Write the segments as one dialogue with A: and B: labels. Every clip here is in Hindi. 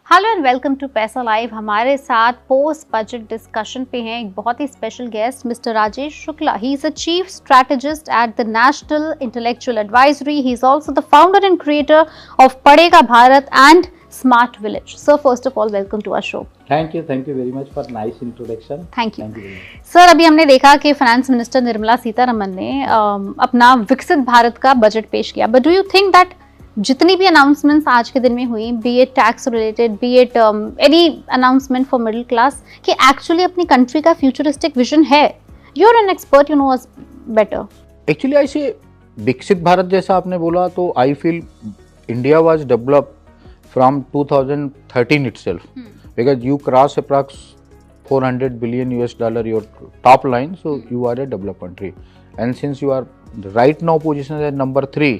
A: Hello and welcome to Paisa live. हमारे साथ पोस्ट बजट डिस्कशन पे हैं एक बहुत ही special guest mister Rajesh Shukla. He is a chief strategist at the national intellectual advisory. He is also the founder and creator of Padhega Bharat and smart village. Sir, first of all welcome to our show.
B: Thank you very much for nice introduction.
A: Thank you sir. अभी हमने देखा कि फाइनेंस मिनिस्टर निर्मला सीतारमन ने अपना विकसित भारत का बजट पेश किया, but do you think that जितनी भी अनाउंसमेंट्स आज के दिन में हुई, be it tax related, be it any announcement for middle class, कि एक्चुअली अपनी कंट्री का फ्यूचरिस्टिक विजन है? You are an expert, you know us better.
B: Actually ऐसे विकसित भारत जैसा आपने बोला तो I feel India was developed from 2013 itself because you cross approx $400 billion your top line, so you are a developed country, and since you are right now positioned at number 3,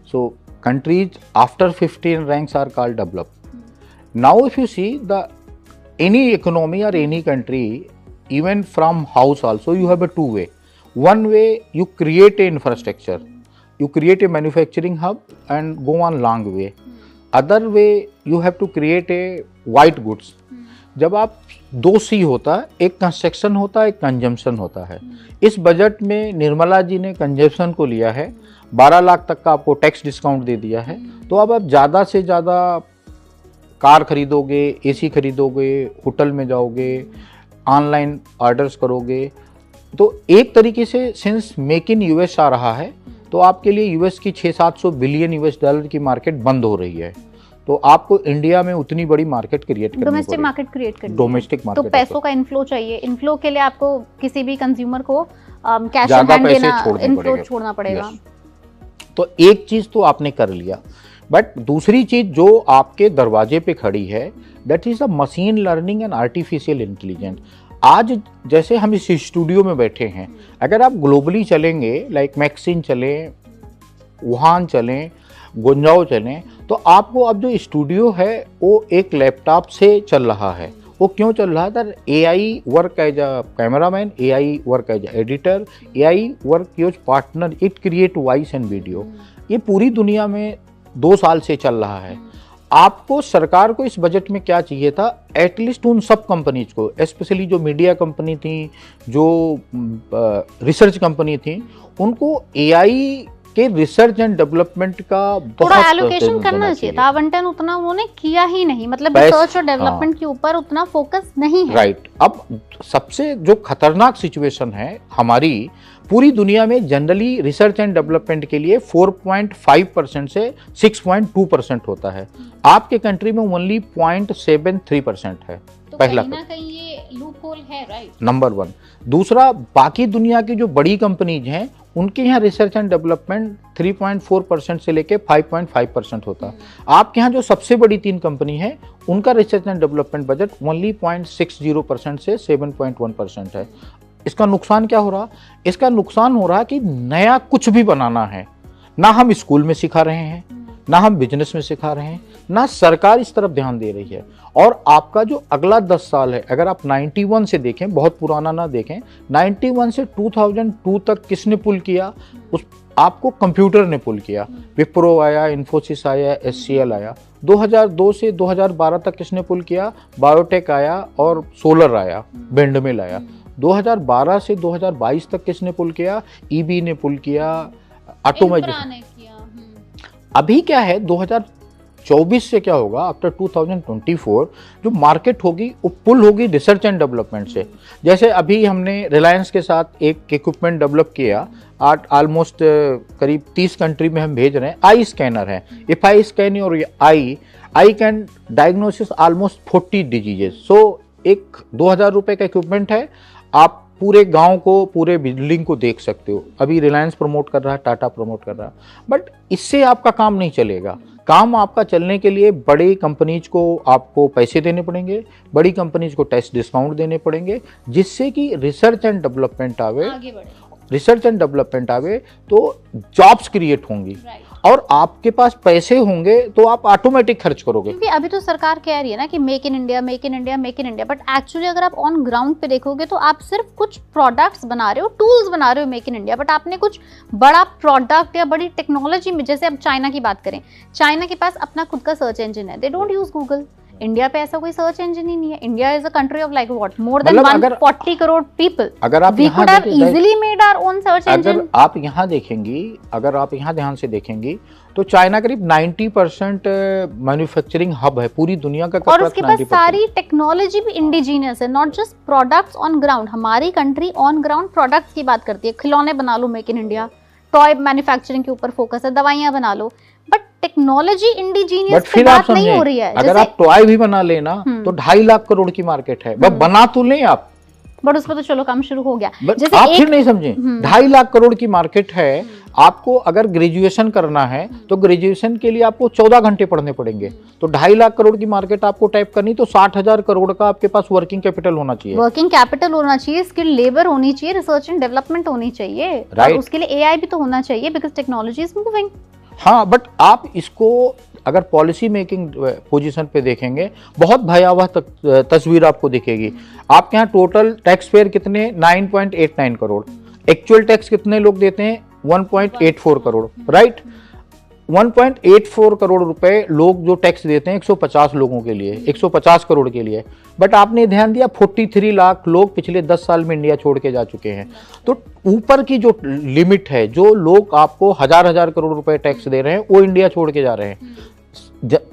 B: so countries after 15 ranks are called developed. Now if you see any economy or any country, even from house also you have a two way. One way you create a infrastructure, you create a manufacturing hub and go on long way. Other way you have to create a white goods. जब आप दो सी होता है, एक कंस्ट्रक्शन होता है, एक कंजम्पशन होता है। इस बजट में निर्मला जी ने कंजम्पशन को लिया है, 12 लाख तक का आपको टैक्स डिस्काउंट दे दिया है। तो अब आप ज़्यादा से ज़्यादा कार खरीदोगे, एसी खरीदोगे, होटल में जाओगे, ऑनलाइन ऑर्डर्स करोगे, तो एक तरीके से सिंस मेक इन यूएस आ रहा है तो आपके लिए यूएस की 600-700 बिलियन यूएस डॉलर की मार्केट बंद हो रही है। तो आपको इंडिया में उतनी बड़ी मार्केट क्रिएट करनी पड़ेगी,
A: डोमेस्टिक मार्केट क्रिएट करनी है।
B: डोमेस्टिक मार्केट,
A: तो पैसों का इन्फ्लो चाहिए। इन्फ्लो के लिए आपको किसी भी कंज्यूमर को कैश इन हैंड देना, इन्फ्लो छोड़ना पड़ेगा।
B: तो एक चीज तो आपने कर लिया, बट दूसरी चीज जो आपके दरवाजे पे खड़ी है, that is a machine learning and artificial intelligence. आज जैसे हम इस स्टूडियो में बैठे हैं, अगर आप ग्लोबली चलेंगे, लाइक मैक्सिन चलें, वुहान चलें, गुंजाओ चलें, तो आपको अब जो स्टूडियो है वो एक लैपटॉप से चल रहा है। वो क्यों चल रहा था? AI work as a cameraman, AI work as a editor, AI work your partner, it create voice and video. ये पूरी दुनिया में 2 साल से चल रहा है। आपको सरकार को इस बजट में क्या चाहिए था? एटलीस्ट उन सब कंपनीज को, स्पेशली जो मीडिया कंपनी थी, जो रिसर्च कंपनी थी, उनको AI के रिसर्च एंड डेवलपमेंट का
A: थोड़ा एलोकेशन करना चाहिए था। आवंटन उतना उन्होंने किया ही नहीं, मतलब रिसर्च और डेवलपमेंट के ऊपर उतना फोकस नहीं है।
B: राइट। अब सबसे जो खतरनाक सिचुएशन है हमारी पूरी दुनिया में, जनरली रिसर्च एंड डेवलपमेंट के लिए 4.5% से 6.2% होता है। आपके कंट्री में ओनली 0.73% है।
A: तो
B: पहला
A: कहीं ना कहीं ये लूप होल है, राइट?
B: नंबर 1। दूसरा, बाकी दुनिया की जो बड़ी कंपनीज हैं उनके यहाँ रिसर्च एंड डेवलपमेंट 3.4% से लेके 5.5% होता है। आपके यहाँ जो सबसे बड़ी 3 कंपनी है उनका research and development budget only 0.60% से 7.1% है। इसका नुकसान क्या हो रहा? इसका नुकसान हो रहा कि नया कुछ भी बनाना है, ना हम स्कूल में सिखा रहे हैं, ना हम बिजनेस में सिखा रहे हैं, ना सरकार इस तरफ ध्यान दे रही है। और आपका जो अगला 10 साल है, अगर आप 91 से देखें, बहुत पुराना ना देखें, 91 से 2002 तक किसने पुल किया? उस आपको कंप्यूटर ने पुल किया। विप्रो आया, इन्फोसिस आया, SCL आया। 2002 से 2012 तक किसने पुल किया? बायोटेक आया और सोलर आया, बेंडमिल आया। 2012 से 2022 तक किसने पुल किया? EB ने पुल किया, ऑटोमेशन। अभी क्या है, 2024 से क्या होगा? आफ्टर 2024 जो मार्केट होगी वो पुल होगी रिसर्च एंड डेवलपमेंट से। जैसे अभी हमने रिलायंस के साथ एक इक्विपमेंट डेवलप किया, ऑलमोस्ट करीब 30 कंट्री में हम भेज रहे हैं। आई स्कैनर है। If I scan your I can diagnosis almost 40 diseases. सो एक 2000 रुपये का इक्विपमेंट है, आप पूरे गांव को, पूरे बिल्डिंग को देख सकते हो। अभी रिलायंस प्रमोट कर रहा है, टाटा प्रमोट कर रहा है, बट इससे आपका काम नहीं चलेगा। काम आपका चलने के लिए बड़ी कंपनीज को आपको पैसे देने पड़ेंगे, बड़ी कंपनीज को टैक्स डिस्काउंट देने पड़ेंगे, जिससे कि रिसर्च एंड डेवलपमेंट आवे, रिसर्च एंड डेवलपमेंट आवे तो जॉब्स क्रिएट होंगी। और आपके पास पैसे होंगे तो आप ऑटोमेटिक खर्च करोगे।
A: क्योंकि अभी तो सरकार कह रही है ना कि make in India, make in India, make in India, but actually अगर आप ऑन ग्राउंड पे देखोगे तो आप सिर्फ कुछ प्रोडक्ट्स बना रहे हो, टूल्स बना रहे हो मेक इन इंडिया, बट आपने कुछ बड़ा प्रोडक्ट या बड़ी टेक्नोलॉजी में, जैसे अब चाइना की बात करें, चाइना के पास अपना खुद का सर्च इंजन है, they don't use Google. India पे ऐसा कोई सर्च इंजन ही नहीं है। India is a country of like what more than
B: मतलब
A: 140 करोड़ पीपल।
B: अगर आप
A: वी
B: यहाँ
A: कुड हैव
B: देखें,
A: easily made our own search
B: अगर
A: इंजन।
B: आप यहाँ देखेंगी, अगर आप यहाँ ध्यान से देखेंगी तो चाइना करीब 90% मैन्युफैक्चरिंग हब है पूरी दुनिया का।
A: और उसके पास सारी टेक्नोलॉजी भी इंडिजीनियस है, not just products on ground. हमारी कंट्री ऑन ग्राउंड प्रोडक्ट्स की बात करती है, खिलौने बना लो make in India, toy manufacturing के ऊपर फोकस है, दवाइयां बना लो, बट टेक्नोलॉजी इंडिजीनियस की बात नहीं हो रही है।
B: अगर आप टॉय भी बना लेना तो 2.5 लाख करोड़ की मार्केट है, बस बना तो लें आप,
A: बट उसमें तो चलो काम शुरू हो गया।
B: जैसे आप फिर नहीं समझे, 2.5 लाख करोड़ की मार्केट है। आपको अगर ग्रेजुएशन करना है तो ग्रेजुएशन के लिए आपको 14 घंटे पढ़ने पड़ेंगे, तो 2.5 लाख करोड़ की मार्केट आपको टैप करनी, तो 60,000 करोड़ का आपके पास वर्किंग कैपिटल होना चाहिए।
A: वर्किंग कैपिटल होना चाहिए, स्किल लेबर होनी चाहिए, रिसर्च एंड डेवलपमेंट होनी चाहिए, और उसके लिए एआई भी तो होना चाहिए, बिकॉज टेक्नोलॉजी इज मूविंग।
B: हाँ, बट आप इसको अगर पॉलिसी मेकिंग पोजीशन पे देखेंगे, बहुत भयावह तस्वीर आपको दिखेगी। आपके यहाँ टोटल टैक्स पेयर कितने, 9.89 करोड़, एक्चुअल टैक्स कितने लोग देते हैं, 1.84 करोड़, राइट। 1.84 करोड़ रुपए लोग जो टैक्स देते हैं 150 लोगों के लिए, 150 करोड़ के लिए, बट आपने ध्यान दिया 43 लाख लोग पिछले 10 साल में इंडिया छोड़ के जा चुके हैं। तो ऊपर की जो लिमिट है, जो लोग आपको हजार करोड़ रुपए टैक्स दे रहे हैं, वो इंडिया छोड़ के जा रहे हैं।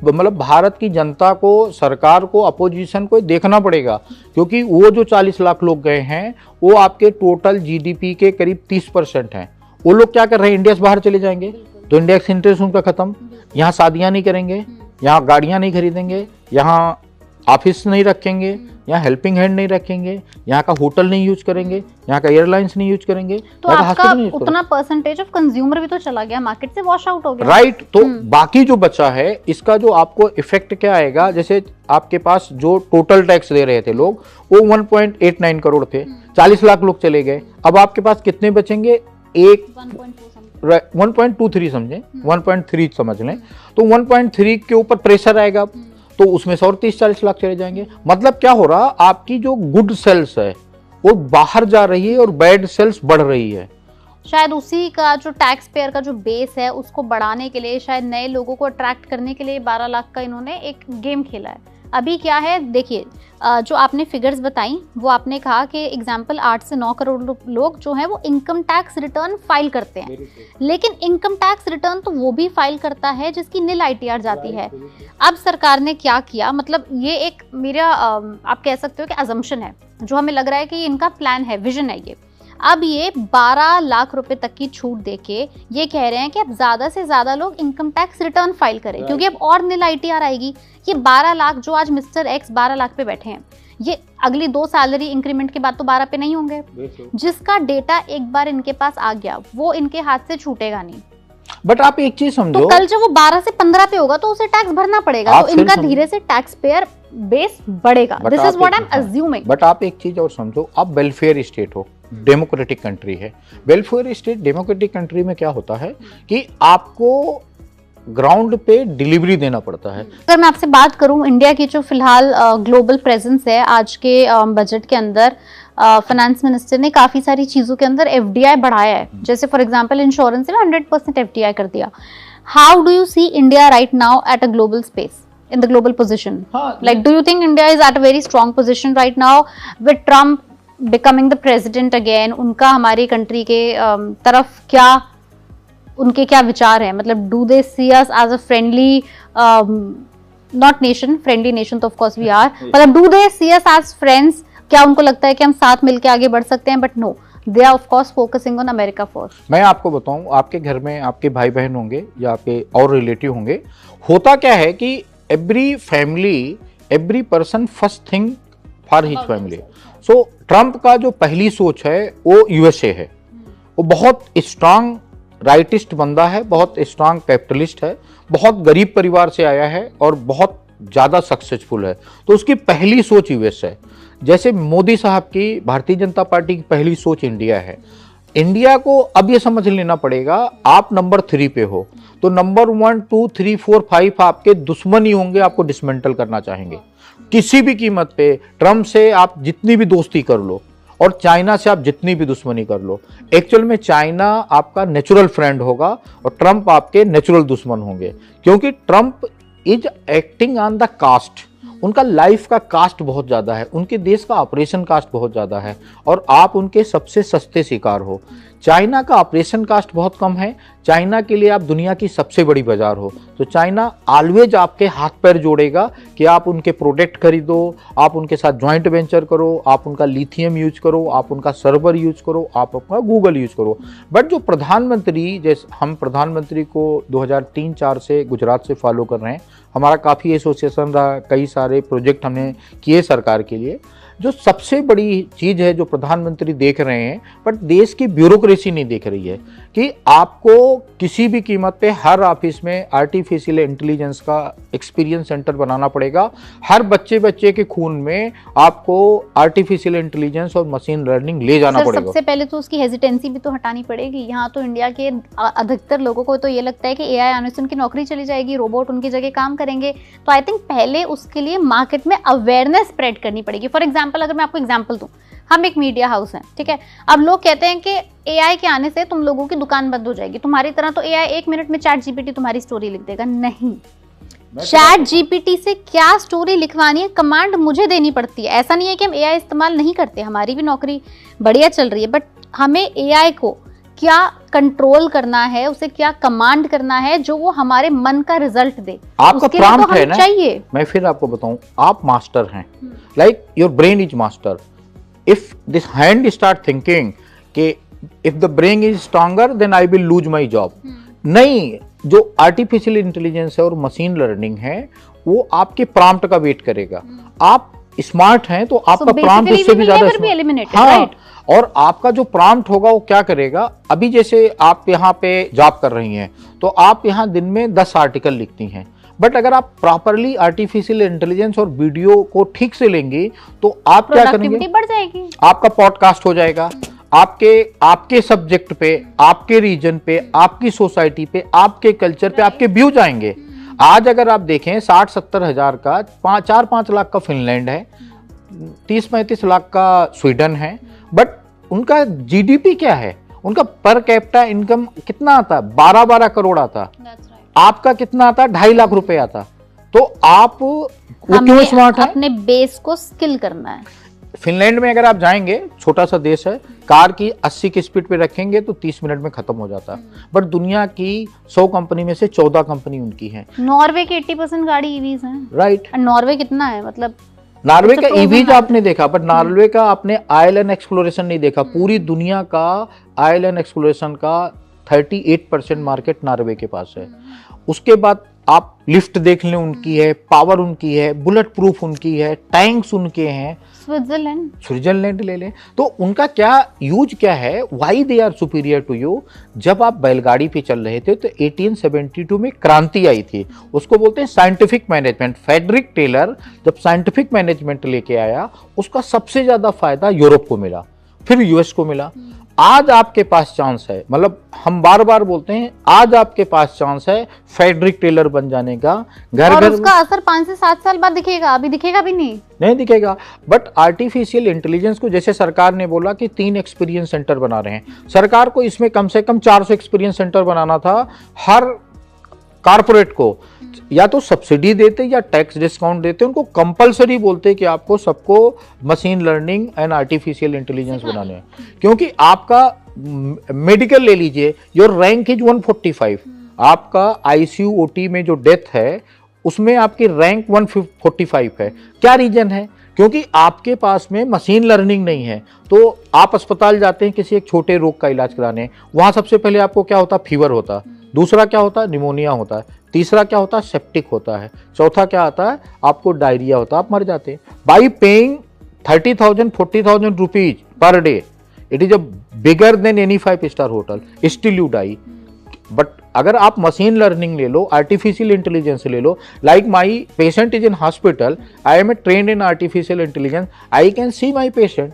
B: मतलब भारत की जनता को, सरकार को, अपोजिशन को देखना पड़ेगा, क्योंकि वो जो 40 लाख लोग गए हैं वो आपके टोटल जीडीपी के करीब 30% हैं। वो लोग क्या कर रहे हैं, इंडिया से बाहर चले जाएंगे तो इंडिया का इंटरेस्ट उनका खत्म, यहाँ शादियां नहीं करेंगे, यहाँ गाड़ियां नहीं खरीदेंगे, यहाँ ऑफिस नहीं रखेंगे, यहाँ हेल्पिंग हैंड नहीं रखेंगे, यहाँ का होटल नहीं यूज करेंगे, यहाँ का एयरलाइंस नहीं यूज करेंगे,
A: तो आपका उतना परसेंटेज ऑफ कंज्यूमर भी तो चला गया, मार्केट से वॉश आउट हो गया,
B: राइट। तो बाकी जो बचा है, इसका जो आपको इफेक्ट क्या आएगा, जैसे आपके पास जो टोटल टैक्स दे रहे थे लोग वो 1.89 करोड़ थे, 40 लाख लोग चले गए, अब आपके पास कितने बचेंगे, 1.23 समझे, 1.3 समझ लें, तो 1.3 के ऊपर प्रेशर आएगा, तो उसमें से और 30-40 लाख चले जाएंगे। मतलब क्या हो रहा, आपकी जो गुड सेल्स है वो बाहर जा रही है और बैड सेल्स बढ़ रही है।
A: शायद उसी का जो टैक्स पेयर का जो बेस है उसको बढ़ाने के लिए, शायद नए लोगों को अट्रैक्ट करने के लिए 12 लाख का इन्होंने एक गेम खेला है। अभी क्या है देखिए, जो आपने फिगर्स बताई वो आपने कहा कि एग्जाम्पल 8 से 9 करोड़ लोग जो हैं वो इनकम टैक्स रिटर्न फाइल करते हैं, लेकिन इनकम टैक्स रिटर्न तो वो भी फाइल करता है जिसकी नील आईटीआर जाती है। अब सरकार ने क्या किया, मतलब ये एक मेरा आप कह सकते हो कि अजम्पशन है, जो हमें लग रहा है कि इनका प्लान है, विजन है ये। अब ये 12 लाख रुपए तक की छूट देके ये कह रहे हैं कि अब ज्यादा से ज्यादा लोग इनकम टैक्स रिटर्न फाइल करें, क्योंकि अब और नील आईटीआर आएगी। ये 12 लाख जो आज मिस्टर एक्स 12 लाख पे बैठे हैं, ये अगली 2 सैलरी इंक्रीमेंट के बाद तो 12 पे नहीं होंगे। जिसका डेटा एक बार इनके पास आ गया वो इनके हाथ से छूटेगा नहीं।
B: बट आप एक चीज समझो,
A: तो कल जब वो 12 से 15 पे होगा तो उसे टैक्स भरना पड़ेगा, तो इनका धीरे से टैक्स पेयर बेस बढ़ेगा। This is what I am assuming.
B: But आप एक चीज और समझो, आप वेलफेयर स्टेट हो, डेमोक्रेटिक कंट्री है। वेलफेयर स्टेट डेमोक्रेटिक कंट्री में क्या होता है कि आपको ग्राउंड पे डिलीवरी देना पड़ता है।
A: अगर मैं आपसे बात करूं इंडिया की जो फिलहाल ग्लोबल प्रेजेंस है आज के बजट के अंदर, फाइनेंस मिनिस्टर ने काफी सारी चीजों के अंदर एफडीआई बढ़ाया है, जैसे फॉर एग्जांपल इंश्योरेंस में 100% एफडीआई कर दिया। How do you see India right now at a global space, in the global position? Like, do you think India is at a very strong position right now with Trump becoming the president again? उनका हमारी कंट्री के तरफ क्या, उनके क्या विचार हैं? मतलब do they see us as a friendly not nation, friendly nation तो of course we are, मतलब do they see us as friends? क्या उनको लगता है कि हम साथ मिलके आगे बढ़ सकते हैं? But no, they are of course focusing on America first.
B: मैं आपको बताऊं, आपके घर में आपके भाई बहन होंगे या आपके और रिलेटिव होंगे, होता क्या है कि every family, every person first thing for his family. So Trump का जो पहली सोच है वो यूएसए है, वो बहुत स्ट्रांग राइटिस्ट बंदा है, बहुत स्ट्रांग कैपिटलिस्ट है, बहुत गरीब परिवार से आया है और बहुत ज़्यादा सक्सेसफुल है, तो उसकी पहली सोच यूएस है। जैसे मोदी साहब की भारतीय जनता पार्टी की पहली सोच इंडिया है। इंडिया को अब ये समझ लेना पड़ेगा, आप नंबर 3 पे हो तो नंबर 1, 2, 3, 4, 5 आपके दुश्मन ही होंगे, आपको डिसमेंटल करना चाहेंगे किसी भी कीमत पे। ट्रम्प से आप जितनी भी दोस्ती कर लो और चाइना से आप जितनी भी दुश्मनी कर लो, एक्चुअल में चाइना आपका नेचुरल फ्रेंड होगा और ट्रम्प आपके नेचुरल दुश्मन होंगे, क्योंकि Trump is acting on the cost. उनका लाइफ का कास्ट बहुत ज़्यादा है, उनके देश का ऑपरेशन कास्ट बहुत ज़्यादा है, और आप उनके सबसे सस्ते शिकार हो। चाइना का ऑपरेशन कास्ट बहुत कम है, चाइना के लिए आप दुनिया की सबसे बड़ी बाजार हो। तो चाइना ऑलवेज आपके हाथ पैर जोड़ेगा कि आप उनके प्रोडक्ट खरीदो, आप उनके साथ जॉइंट वेंचर करो, आप उनका लिथियम यूज करो, आप उनका सर्वर यूज करो, आप अपना गूगल यूज करो। बट जो प्रधानमंत्री, जैसे हम प्रधानमंत्री को 2003-04 से गुजरात से फॉलो कर रहे हैं, हमारा काफ़ी एसोसिएशन रहा, कई सारे प्रोजेक्ट हमने किए सरकार के लिए। जो सबसे बड़ी चीज़ है जो प्रधानमंत्री देख रहे हैं, बट देश की ब्यूरोक्रेसी नहीं देख रही है, कि आपको किसी भी कीमत पे हर ऑफिस में आर्टिफिशियल इंटेलिजेंस का एक्सपीरियंस सेंटर बनाना पड़ेगा। हर बच्चे के खून में आपको आर्टिफिशियल इंटेलिजेंस और मशीन लर्निंग ले जाना पड़ेगा।
A: सबसे पहले तो उसकी हेजिटेंसी भी तो हटानी पड़ेगी। यहाँ तो इंडिया के अधिकतर लोगों को तो ये लगता है कि एआई आने से उनकी नौकरी चली जाएगी, रोबोट उनकी जगह काम करेंगे। तो आई थिंक पहले उसके लिए मार्केट में अवेयरनेस स्प्रेड करनी पड़ेगी। फॉर एग्जाम्पल, अगर मैं आपको एग्जाम्पल दूं, हम एक मीडिया हाउस हैं, ठीक है। अब लोग कहते हैं कि एआई के आने से तुम लोगों की दुकान बंद हो जाएगी, तुम्हारी तरह तो एआई 1 मिनट में चैट जीपीटी तुम्हारी स्टोरी लिख देगा। नहीं, चैट जीपीटी से क्या स्टोरी लिखवानी है, कमांड मुझे देनी पड़ती है। ऐसा नहीं है कि हम एआई इस्तेमाल नहीं करते, हमारी भी नौकरी बढ़िया चल रही है, बट हमें एआई को क्या कंट्रोल करना है, उसे क्या कमांड करना है जो वो हमारे मन का रिजल्ट दे।
B: आपका प्रॉम्प्ट है ना,
A: चाहिए।
B: मैं फिर आपको बताऊं, आप मास्टर हैं, like your brain is master. If this hand start thinking कि if the brain is stronger then I will lose my job, नहीं, जो आर्टिफिशियल इंटेलिजेंस है और मशीन लर्निंग है वो आपके प्रॉम्प्ट का वेट करेगा। आप स्मार्ट हैं तो आपका प्रॉम्प्ट उससे भी ज्यादा, हाँ, और आपका जो प्रॉम्प्ट होगा वो क्या करेगा। अभी जैसे आप यहाँ पे जॉब कर रही हैं तो आप यहाँ दिन में 10 आर्टिकल लिखती हैं, बट अगर आप प्रॉपरली आर्टिफिशियल इंटेलिजेंस और वीडियो को ठीक से लेंगी तो आप क्या करेंगे,
A: बढ़ जाएगी,
B: आपका पॉडकास्ट हो जाएगा, आपके सब्जेक्ट पे, आपके रीजन पे, आपकी सोसाइटी पे, आपके कल्चर पे आपके व्यूज आएंगे। आज अगर आप देखें 60-70 हजार का 4-5 लाख का फिनलैंड है, 30-35 लाख का स्वीडन है, बट उनका जीडीपी क्या है, उनका पर कैपिटा इनकम कितना आता, 12-12 करोड़ आता। आपका कितना आता, 2.5 लाख रुपए आता। तो आप वो क्यों स्मार्ट है,
A: अपने बेस को स्किल करना है।
B: फिनलैंड में अगर आप जाएंगे, छोटा सा देश है, कार की 80 की स्पीड पे रखेंगे तो 30 मिनट में खत्म हो जाता है, बट दुनिया की 100 कंपनी में से 14 कंपनी उनकी है।
A: नॉर्वे के 80% गाड़ी ईवीज हैं,
B: राइट।
A: नॉर्वे कितना है, मतलब
B: नॉर्वे का ईवीज आपने देखा, बट नॉर्वे का आपने आइलैंड एक्सप्लोरेशन नहीं देखा। पूरी दुनिया का आइलैंड एक्सप्लोरेशन का 38% मार्केट नॉर्वे के पास है। उसके बाद आप लिफ्ट देख लें, उनकी है, पावर उनकी है, बुलेट प्रूफ उनकी है, टैंक्स उनके हैं। स्विट्जरलैंड ले लें तो उनका क्या यूज क्या है, why they are superior to you. जब आप बैलगाड़ी पे चल रहे थे तो 1872 में क्रांति आई थी, उसको बोलते हैं साइंटिफिक मैनेजमेंट। फ्रेडरिक टेलर जब साइंटिफिक मैनेजमेंट लेके आया, उसका सबसे ज्यादा फायदा यूरोप को मिला, फिर यूएस को मिला। आज आपके पास चांस है, मतलब हम बार बार बोलते हैं, आज आपके पास चांस है फ्रेडरिक टेलर बन जाने का। घर
A: और उसका असर 5 से 7 साल बाद दिखेगा, अभी दिखेगा भी नहीं
B: दिखेगा। बट आर्टिफिशियल इंटेलिजेंस को जैसे सरकार ने बोला कि 3 एक्सपीरियंस सेंटर बना रहे हैं, सरकार को इसमें कम से कम 400 एक्सपीरियंस सेंटर बनाना था। हर कारपोरेट को या तो सब्सिडी देते या टैक्स डिस्काउंट देते, उनको कंपलसरी बोलते कि आपको सबको machine learning and artificial intelligence बनाने हैं। क्योंकि आपका मेडिकल ले लीजिए, योर रैंक इज 145, आपका आईसीयू ओटी में जो डेथ है उसमें आपकी रैंक 145 है। क्या रीजन है, क्योंकि आपके पास में मशीन लर्निंग नहीं है। तो आप अस्पताल जाते हैं किसी एक छोटे रोग का इलाज कराने, वहां सबसे पहले आपको क्या होता, फीवर होता, दूसरा क्या होता है, निमोनिया होता है, तीसरा क्या होता है, सेप्टिक होता है, चौथा क्या आता है, आपको डायरिया होता है, आप मर जाते हैं। By paying 30,000-40,000 rupees per day, it is a bigger than any 5-स्टार hotel, still you die. But अगर आप मशीन लर्निंग ले लो, आर्टिफिशियल इंटेलिजेंस ले लो, like my patient is in hospital, I am a trained in artificial intelligence, I can see my patient,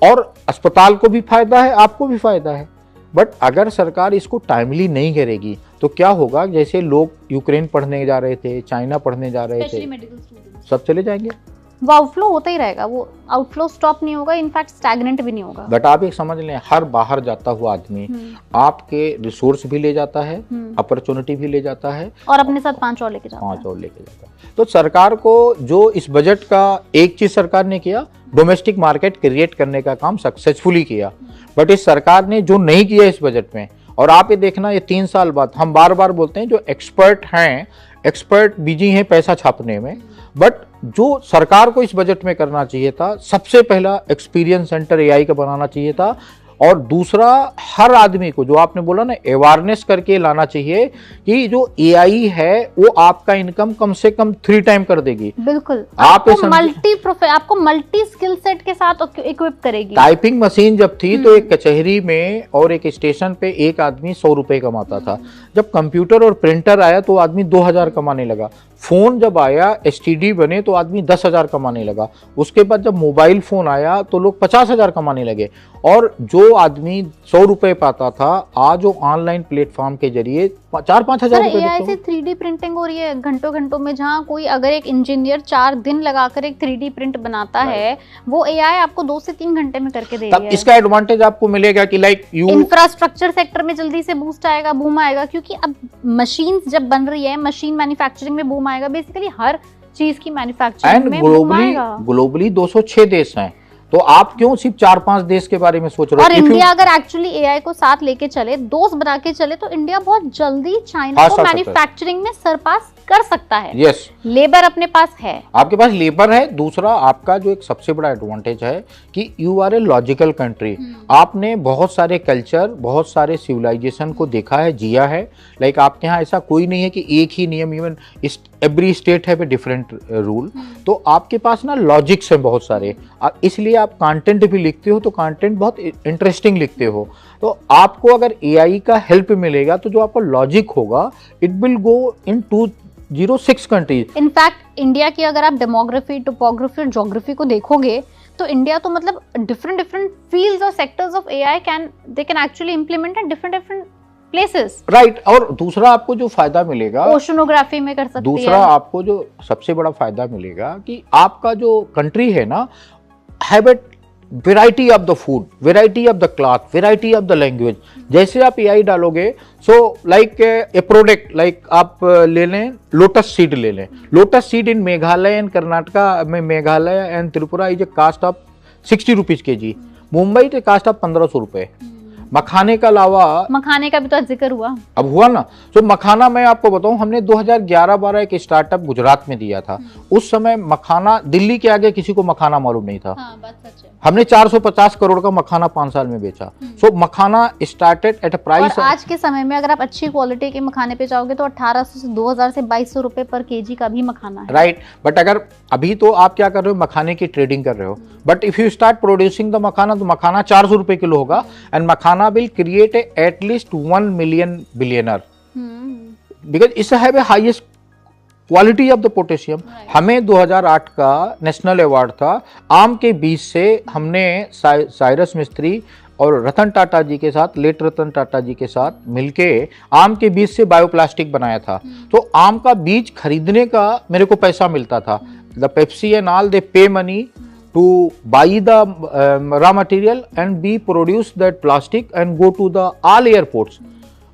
B: और अस्पताल को भी फायदा है, आपको भी फायदा है। बट अगर सरकार इसको टाइमली नहीं करेगी तो क्या होगा, जैसे लोग यूक्रेन पढ़ने जा रहे थे, चाइना पढ़ने जा रहे थे, सब चले जाएंगे।
A: वो आउटफ्लो होता ही रहेगा, वो आउटफ्लो स्टॉप नहीं होगा, इनफैक्ट स्टैग्नेंट भी नहीं होगा।
B: बट आप एक समझ लें, हर बाहर जाता हुआ आदमी आपके रिसोर्स भी ले जाता है, अपॉर्चुनिटी भी ले जाता है,
A: और अपने साथ 5 और लेके जाता है।
B: 5 और लेके जाता है। तो सरकार को जो इस बजट का एक चीज सरकार ने किया, डोमेस्टिक मार्केट क्रिएट करने का काम सक्सेसफुली किया। बट इस सरकार ने जो नहीं किया इस बजट में, और आप ये देखना, ये 3 साल बाद हम बार बार बोलते हैं जो एक्सपर्ट हैं, एक्सपर्ट बिजी हैं पैसा छापने में, बट जो सरकार को इस बजट में करना चाहिए था, सबसे पहला एक्सपीरियंस सेंटर एआई का बनाना चाहिए था, और दूसरा हर आदमी को जो आपने बोला ना अवेयरनेस करके लाना चाहिए कि जो एआई है वो आपका इनकम कम से कम 3 टाइम कर देगी।
A: बिल्कुल,
B: आपको
A: आपको मल्टी स्किल सेट के साथ इक्विप करेगी।
B: टाइपिंग मशीन जब थी तो एक कचहरी में और एक स्टेशन पे एक आदमी 100 रुपए कमाता था। जब कंप्यूटर और प्रिंटर आया तो आदमी 2000 कमाने लगा। फोन जब आया, एसटीडी बने तो आदमी 10,000 कमाने लगा। उसके बाद जब मोबाइल फोन आया तो लोग 50,000 कमाने लगे। और जो आदमी 100 रुपए पाता था, आज वो ऑनलाइन प्लेटफॉर्म के जरिए 4-5 हजार रुपए।
A: एआई से 3D प्रिंटिंग हो रही है घंटों घंटों में। जहाँ कोई अगर एक इंजीनियर 4 दिन लगाकर एक 3D प्रिंट बनाता है, वो एआई आपको 2 से 3 घंटे में करके दे रही है।
B: इसका एडवांटेज आपको मिलेगा कि लाइक
A: इंफ्रास्ट्रक्चर सेक्टर में जल्दी से बूस्ट आएगा, बूम आएगा, क्योंकि अब मशीन्स जब बन रही है, मशीन मैन्युफैक्चरिंग में बूम आएगा। बेसिकली हर चीज की मैन्युफैक्चरिंग में बूम आएगा।
B: ग्लोबली 206 देश हैं, तो आप क्यों सिर्फ 4-5 देश के बारे में सोच रहे हो?
A: और इंडिया अगर एक्चुअली एआई को साथ लेके चले, दोस्त बना के चले, तो इंडिया बहुत जल्दी चाइना को मैन्युफैक्चरिंग में सरपास कर सकता है।
B: यस,
A: लेबर अपने पास है,
B: आपके पास लेबर है। दूसरा आपका जो एक सबसे बड़ा एडवांटेज है कि you are a logical country. आपने बहुत सारे कल्चर, बहुत सारे सिविलाइजेशन को देखा है, जिया है। लाइक आपके यहाँ ऐसा कोई नहीं है कि एक ही नियम, इवन एवरी स्टेट है डिफरेंट रूल। तो आपके पास ना लॉजिक्स हैं बहुत सारे, इसलिए आप कंटेंट भी लिखते हो तो कंटेंट बहुत इंटरेस्टिंग लिखते हो। तो आपको अगर एआई का हेल्प मिलेगा तो जो आपका लॉजिक होगा, it will go in 206 countries.
A: In fact India की अगर आप डेमोग्राफी, टोपोग्राफी और ज्योग्राफी को देखोगे तो इंडिया तो मतलब डिफरेंट फील्ड्स और sectors of AI they can actually implement at different places.
B: Right. और दूसरा आपको जो फायदा मिलेगा,
A: ओशनोग्राफी में कर सकते हैं।
B: दूसरा आपको जो सबसे बड़ा फायदा मिलेगा कि आपका जो कंट्री है ना, have a variety of the food, variety of the cloth, variety of the language. जैसे आप एआई डालोगे, so like a product, like आप ले लें लोटस सीड ले लें। Lotus seed in Meghalaya and Karnataka में, Meghalaya and Tripura is a cost of 60 rupees K G. Mumbai के कास्ट ऑफ 1500 रुपए। मखाने का अलावा,
A: मखाने का भी तो जिक्र हुआ,
B: अब हुआ ना। तो मखाना मैं आपको बताऊं, हमने 2011-12 एक स्टार्टअप गुजरात में दिया था। उस समय मखाना, दिल्ली के आगे किसी को मखाना मालूम नहीं था।
A: हाँ, बात सच है।
B: हमने 450 करोड़ का मखाना 5 साल में बेचा। सो मखाना स्टार्टेड एट अ प्राइस।
A: और आज के समय में अगर आप अच्छी क्वालिटी के मखाने पे जाओगे तो 1800 से 2000 से 2200 रुपए पर केजी का भी मखाना है।
B: राइट। बट अगर अभी तो आप क्या कर रहे हो, मखाने की ट्रेडिंग कर रहे हो। But if you start producing the makhana, तो मखाना 400 रुपए किलो होगा। And makhana will create at least 1 million billionaire, because it's have a highest quality of the potassium. हमें 2008 का नेशनल अवार्ड था आम के बीज से। हमने साइरस मिस्त्री और रतन टाटा जी के साथ, लेट रतन टाटा जी के साथ मिलके आम के बीज से बायोप्लास्टिक बनाया था। तो आम का बीज खरीदने का मेरे को पैसा मिलता था। The Pepsi and all they pay money to buy the raw material and be produce that plastic and go to the all airports.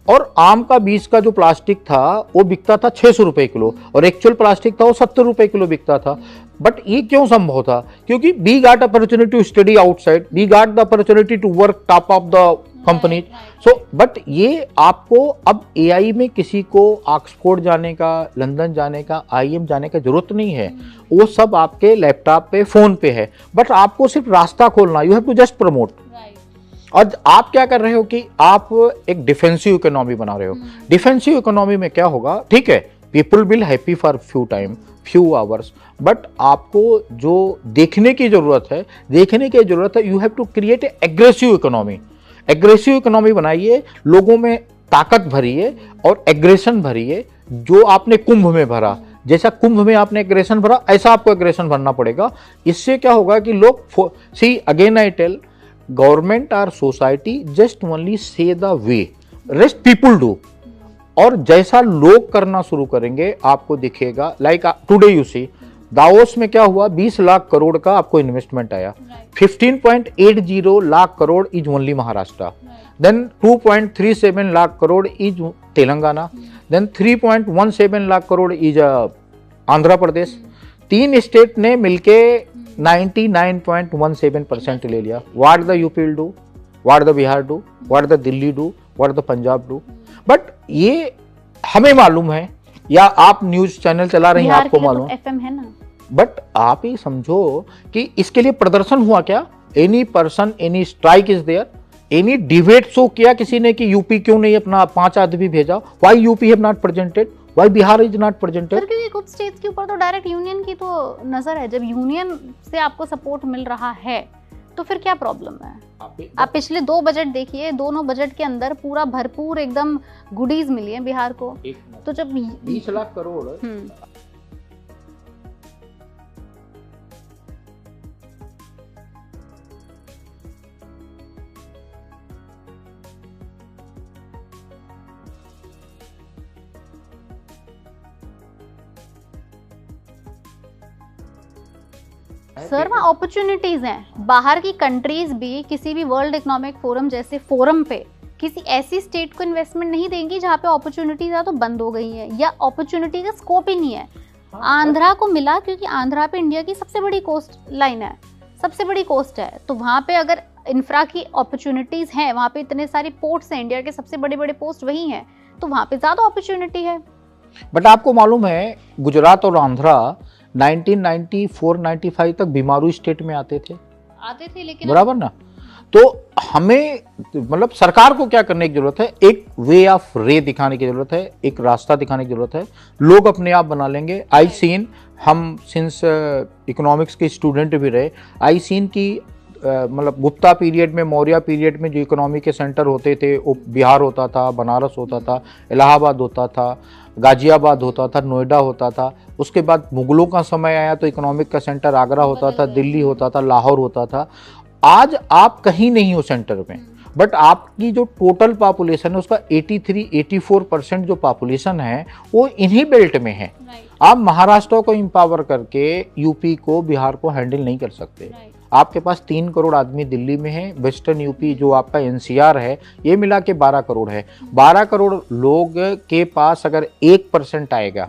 B: और आम का बीज का जो प्लास्टिक था वो बिकता था 600 रुपए किलो, और एक्चुअल प्लास्टिक था वो 70 रुपए किलो बिकता था। बट ये क्यों संभव था? क्योंकि we got opportunity to study outside, we got the opportunity to work top of the company. So but ये आपको अब एआई में किसी को ऑक्सफोर्ड जाने का, लंदन जाने का, आईएम जाने का जरूरत नहीं है। वो सब आपके लैपटॉप पे, फोन पे है। बट आपको सिर्फ रास्ता खोलना, you have to just promote. और आप क्या कर रहे हो कि आप एक डिफेंसिव इकोनॉमी बना रहे हो। डिफेंसिव इकोनॉमी में क्या होगा, ठीक है, people will happy for few time, few hours, but आपको जो देखने की जरूरत है, you have to create aggressive economy. Aggressive economy बनाइए, लोगों में ताकत भरिए और एग्रेशन भरिए। जो आपने कुंभ में भरा, जैसा कुंभ में आपने एग्रेशन भरा, ऐसा आपको एग्रेशन भरना पड़ेगा। इससे क्या होगा कि लोग, see again I tell, government और society just only see the way, rest people do. और जैसा लोग करना शुरू करेंगे आपको दिखेगा। Like today you see, Davos में क्या हुआ, 20 लाख करोड़ का आपको इन्वेस्टमेंट आया, 15.80 lakh crore is only Maharashtra, then 2.37 lakh crore is Telangana, then 3.17 lakh crore is Andhra Pradesh. तीन स्टेट ने मिलके 99.17% ले लिया। What the UP will do, what the Bihar do, what the Delhi do, what the Punjab do. But ये हमें मालूम है, या आप न्यूज चैनल चला रहे हैं आपको मालूम,
A: तो एफएम है ना,
B: बट आप ही समझो कि इसके लिए प्रदर्शन हुआ क्या? Any person any strike is there, any debate show किया किसी ने कि यूपी क्यों नहीं अपना 5 आदमी भेजा? Why UP have not presented, why Bihar is not presented?
A: Sir क्योंकि कुछ स्टेट्स के ऊपर तो डायरेक्ट यूनियन की तो नजर है, जब यूनियन से आपको सपोर्ट मिल रहा है तो फिर क्या प्रॉब्लम है? आप पिछले 2 बजट देखिए, दोनों बजट के अंदर पूरा भरपूर एकदम गुडीज मिली है बिहार को। तो जब
B: 20 लाख करोड़
A: सर वहाँ अपॉर्चुनिटीज हैं, बाहर की कंट्रीज भी किसी भी वर्ल्ड इकोनॉमिक फोरम जैसे फोरम पे किसी ऐसी स्टेट को इन्वेस्टमेंट नहीं देंगी जहाँ पे अपॉर्चुनिटीज या तो बंद हो गई है या अपॉर्चुनिटी का स्कोप ही नहीं है। आंध्रा को मिला क्योंकि आंध्रा पे इंडिया की सबसे बड़ी कोस्ट लाइन है, सबसे बड़ी कोस्ट है, तो वहाँ पे अगर इंफ्रा की अपॉर्चुनिटीज हैं, वहाँ पे इतने सारे पोर्ट्स हैं, इंडिया के सबसे बड़े बड़े पोस्ट वही हैं, तो वहाँ पे ज्यादा अपॉर्चुनिटी है।
B: बट आपको मालूम है गुजरात और आंध्रा 1994-95 तक बीमारू स्टेट में आते थे, लेकिन बराबर ना? तो हमें मतलब सरकार को क्या करने की जरूरत है? एक वे ऑफ रे दिखाने की जरूरत है, एक रास्ता दिखाने की जरूरत है। लोग अपने आप बना लेंगे। आई सीन, हम सिंस इकोनॉमिक्स के स्टूडेंट भी रहे, आई सीन की मतलब गुप्ता पीरियड में, मौर्य पीरियड में जो इकोनॉमी के सेंटर होते थे वो बिहार होता था, बनारस होता था, इलाहाबाद होता था, गाजियाबाद होता था, नोएडा होता था। उसके बाद मुगलों का समय आया तो इकोनॉमिक का सेंटर आगरा होता था, दिल्ली होता था, लाहौर होता था। आज आप कहीं नहीं हो सेंटर में, बट आपकी जो टोटल पॉपुलेशन है उसका 83-84% जो पॉपुलेशन है वो इन्हीं बेल्ट में है। आप महाराष्ट्र को एम्पावर करके यूपी को, बिहार को हैंडल नहीं कर सकते। आपके पास 3 करोड़ आदमी दिल्ली में है, वेस्टर्न यूपी जो आपका एनसीआर है ये मिला के 12 करोड़ है। 12 करोड़ लोग के पास अगर 1% आएगा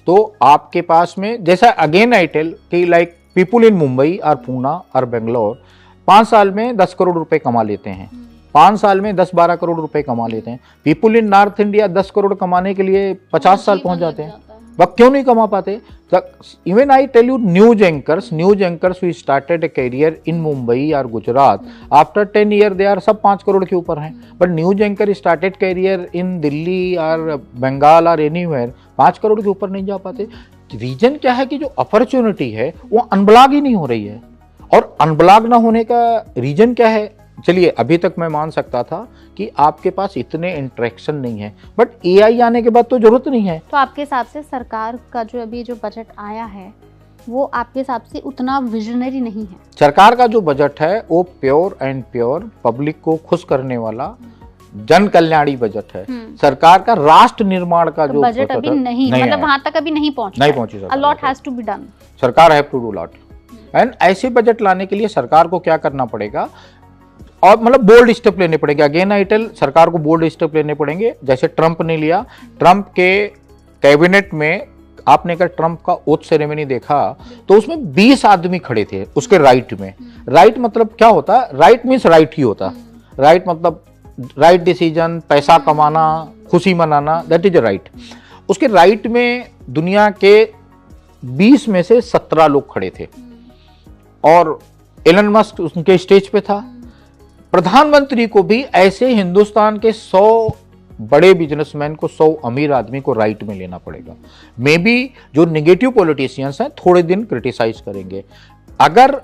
B: तो आपके पास में, जैसा अगेन आई टेल कि लाइक पीपुल इन मुंबई और पूना और बेंगलोर 5 साल में 10 करोड़ रुपए कमा लेते हैं, 5 साल में 10-12 करोड़ रुपए कमा लेते हैं। पीपुल इन नॉर्थ इंडिया 10 करोड़ कमाने के लिए 50 साल पहुंच जाते हैं। वह क्यों नहीं कमा पाते? Even I tell you, news anchors who started a career in Mumbai और Gujarat after 10 year they are सब 5 करोड़ के ऊपर हैं। But news anchor started career in Delhi और बंगाल और एनीवेयर 5 करोड़ के ऊपर नहीं जा पाते। रीजन क्या है कि जो अपॉर्चुनिटी है वो अनब्लॉक ही नहीं हो रही है। और अनब्लॉक ना होने का रीजन क्या है? चलिए, अभी तक मैं मान सकता था कि आपके पास इतने इंटरेक्शन नहीं है, बट एआई आने के बाद तो जरूरत नहीं है।
A: तो आपके हिसाब से सरकार का जो अभी जो बजट आया है वो आपके हिसाब से उतना विजनरी नहीं है?
B: सरकार का जो बजट है वो प्योर एंड प्योर पब्लिक को खुश करने वाला जन कल्याणी बजट है। सरकार का राष्ट्र निर्माण का जो
A: बजट अभी नहीं मतलब वहां तक अभी नहीं पहुंची। A lot has to be done. सरकार
B: have to do lot. And ऐसे बजट लाने के लिए सरकार को क्या करना पड़ेगा, और मतलब बोल्ड स्टेप लेने पड़ेंगे। अगेन आई टेल, सरकार को बोल्ड स्टेप लेने पड़ेंगे, जैसे ट्रंप ने लिया। ट्रंप के कैबिनेट में आपने अगर ट्रंप का ओथ सेरेमनी देखा तो उसमें 20 आदमी खड़े थे उसके राइट में। राइट मतलब क्या होता है? राइट मीन्स राइट ही होता। राइट मतलब राइट डिसीजन, पैसा कमाना, खुशी मनाना, दैट इज राइट। उसके राइट में दुनिया के 20 में से 17 लोग खड़े थे और एलन मस्क उनके स्टेज पे था। प्रधानमंत्री को भी ऐसे हिंदुस्तान के 100 बड़े बिजनेसमैन को, 100 अमीर आदमी को राइट में लेना पड़ेगा। मे बी जो नेगेटिव पॉलिटिशियंस हैं थोड़े दिन क्रिटिसाइज करेंगे। अगर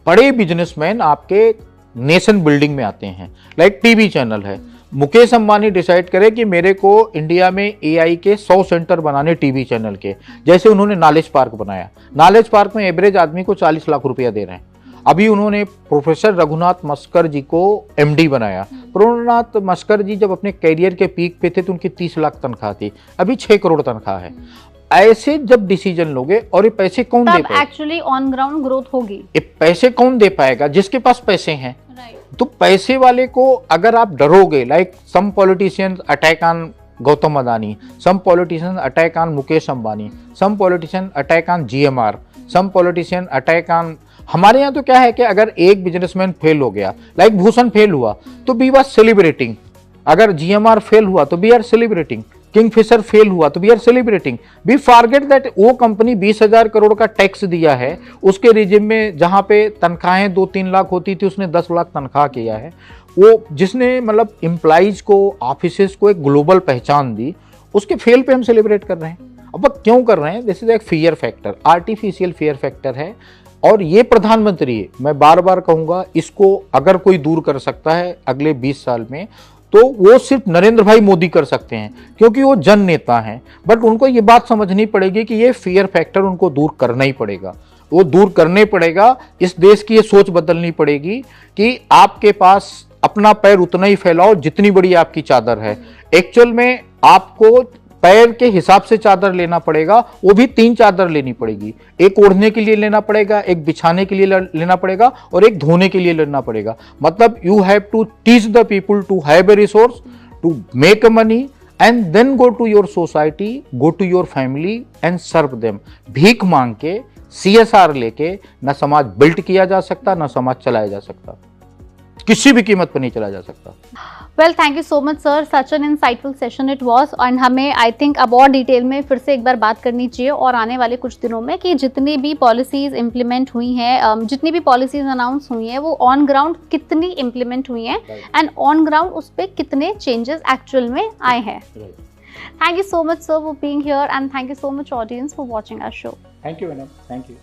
B: बड़े बिजनेसमैन आपके नेशन बिल्डिंग में आते हैं, लाइक टीवी चैनल है, मुकेश अंबानी डिसाइड करे कि मेरे को इंडिया में एआई के 100 सेंटर बनाने टीवी चैनल के, जैसे उन्होंने नॉलेज पार्क बनाया। नॉलेज पार्क में एवरेज आदमी को 40 लाख रुपया दे रहे हैं। अभी उन्होंने प्रोफेसर रघुनाथ मस्कर जी को एमडी बनाया। रघुनाथ मस्कर जी जब अपने कैरियर के पीक पे थे तो उनकी 30 लाख तनख्वाह थी, अभी 6 करोड़ तनख्वाह है। ऐसे जब डिसीजन लोगे, और ये पैसे कौन दे
A: तब
B: पाएगा?
A: एक्चुअली ऑन ग्राउंड ग्रोथ होगी।
B: ये पैसे कौन दे पाएगा? जिसके पास पैसे हैं।
A: राइट।
B: तो पैसे वाले को अगर आप डरोगे, like some politicians attack on Gautam Adani, some politician attack on Mukesh Ambani, some politician attack on GMR, some politician attack on, हमारे यहाँ तो क्या है कि अगर एक बिजनेसमैन फेल हो गया, लाइक भूषण फेल हुआ तो वी वाज सेलिब्रेटिंग, अगर GMR फेल हुआ तो वी आर सेलिब्रेटिंग, किंगफिशर फेल हुआ तो we are celebrating. We forget that वो कंपनी 20,000 करोड़ का टैक्स दिया है, उसके रिजिम में जहां पे तनख्वाहें 2-3 लाख होती थी उसने 10 लाख तनख्वाह किया है। वो जिसने मतलब एम्प्लॉइज को, ऑफिसेस को एक ग्लोबल पहचान दी, उसके फेल पे हम सेलिब्रेट कर रहे हैं। अब क्यों कर रहे हैं? दिस इज एक fear factor, artificial fear factor है। और ये प्रधानमंत्री, मैं बार बार कहूंगा, इसको अगर कोई दूर कर सकता है अगले 20 साल में तो वो सिर्फ नरेंद्र भाई मोदी कर सकते हैं, क्योंकि वो जन नेता हैं। बट उनको ये बात समझनी पड़ेगी कि ये फियर फैक्टर उनको दूर करना ही पड़ेगा, वो दूर करने पड़ेगा। इस देश की ये सोच बदलनी पड़ेगी कि आपके पास अपना पैर उतना ही फैलाओ जितनी बड़ी आपकी चादर है। एक्चुअल में आपको पैर के हिसाब से चादर लेना पड़ेगा, वो भी 3 चादर लेनी पड़ेगी। एक ओढ़ने के लिए लेना पड़ेगा, एक बिछाने के लिए लेना पड़ेगा, और एक धोने के लिए लेना पड़ेगा। मतलब you have to teach the people to have a resource, to make a money, and then go to your society, go to your family and serve them. भीख मांग के, CSR लेके ना समाज बिल्ड किया जा सकता, ना समाज चलाया जा सकता, किसी भी कीमत पर नहीं चला जा सकता।
A: Well, thank you so much sir, such an insightful session it was. And हमें आई थिंक अब और डिटेल में फिर से एक बार बात करनी चाहिए, और आने वाले कुछ दिनों में, कि जितनी भी पॉलिसीज इम्प्लीमेंट हुई हैं, जितनी भी पॉलिसीज अनाउंस हुई हैं, वो ऑन ग्राउंड कितनी इम्प्लीमेंट हुई हैं, एंड ऑन ग्राउंड उस पर कितने चेंजेस एक्चुअल में आए हैं। Thank you so much sir for being here, and thank you so much audience for watching our show.
B: Thank you madam, thank you.